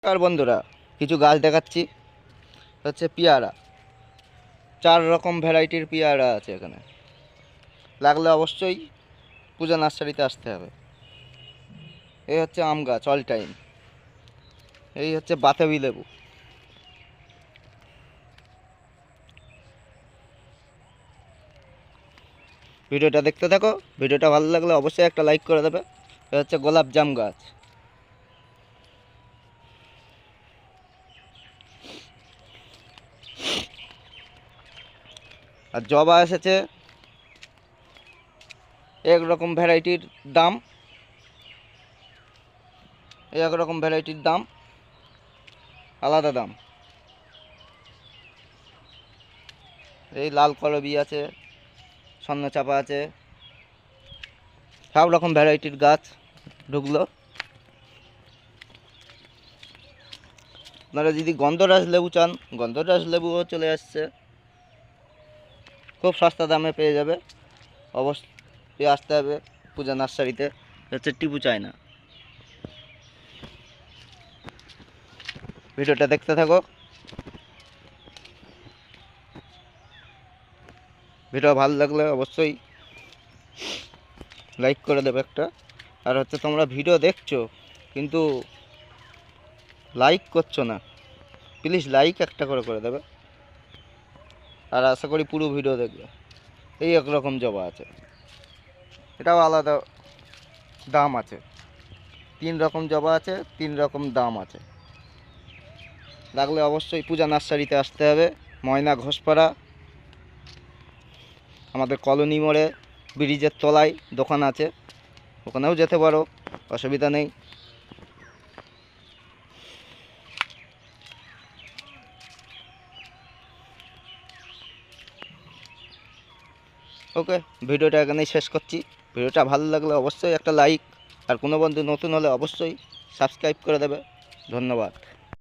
নমস্কার বন্ধুরা, কিছু গাছ দেখাচ্ছি। হচ্ছে পেয়ারা, 4 রকম ভ্যারাইটির পেয়ারা আছে এখানে। লাগলে অবশ্যই পূজা নার্সারিতে আসতে হবে। এই হচ্ছে আম গাছ অল টাইম। এই হচ্ছে বাতাবি লেবু। ভিডিওটা দেখতে থাকো, ভিডিওটা ভালো লাগলে অবশ্যই একটা লাইক করে দেবে। এই হচ্ছে গোলাপ জাম গাছ। আর জবা এসেছে এক রকম ভ্যারাইটির দাম, এক রকম ভ্যারাইটির দাম, আলাদা দাম। এই লাল করবি আছে, স্বর্ণচাপা আছে, সব রকম ভ্যারাইটির গাছ ঢুকলো। আপনারা যদি গন্ধরাজ লেবু চান, গন্ধরাজ লেবুও চলে আসছে, খুব সস্তা দামে পেয়ে যাবে। অবশ্যই আসতে হবে পূজা নার্সারিতে। হচ্ছে টিপু চায়না। ভিডিওটা দেখতে থাকো, ভিডিও ভালো লাগলে অবশ্যই লাইক করে দেবে একটা। আর হচ্ছে তোমরা ভিডিও দেখছো কিন্তু লাইক করছো না, প্লিজ লাইক একটা করে দেবে। আর আশা করি পুরো ভিডিও দেখবে। এই একরকম জবা আছে, এটাও আলাদা দাম আছে। 3 রকম জবা আছে, 3 রকম দাম আছে। লাগলে অবশ্যই পূজা নার্সারিতে আসতে হবে। ময়না ঘোষপাড়া, আমাদের কলোনি মোড়ে ব্রিজের তলায় দোকান আছে, ওখানেও যেতে পারো, অসুবিধা নেই। ওকে, ভিডিওটা এখানেই শেষ করছি। ভিডিওটা ভালো লাগলে অবশ্যই একটা লাইক, আর কোনো বন্ধু নতুন হলে অবশ্যই সাবস্ক্রাইব করে দেবে। ধন্যবাদ।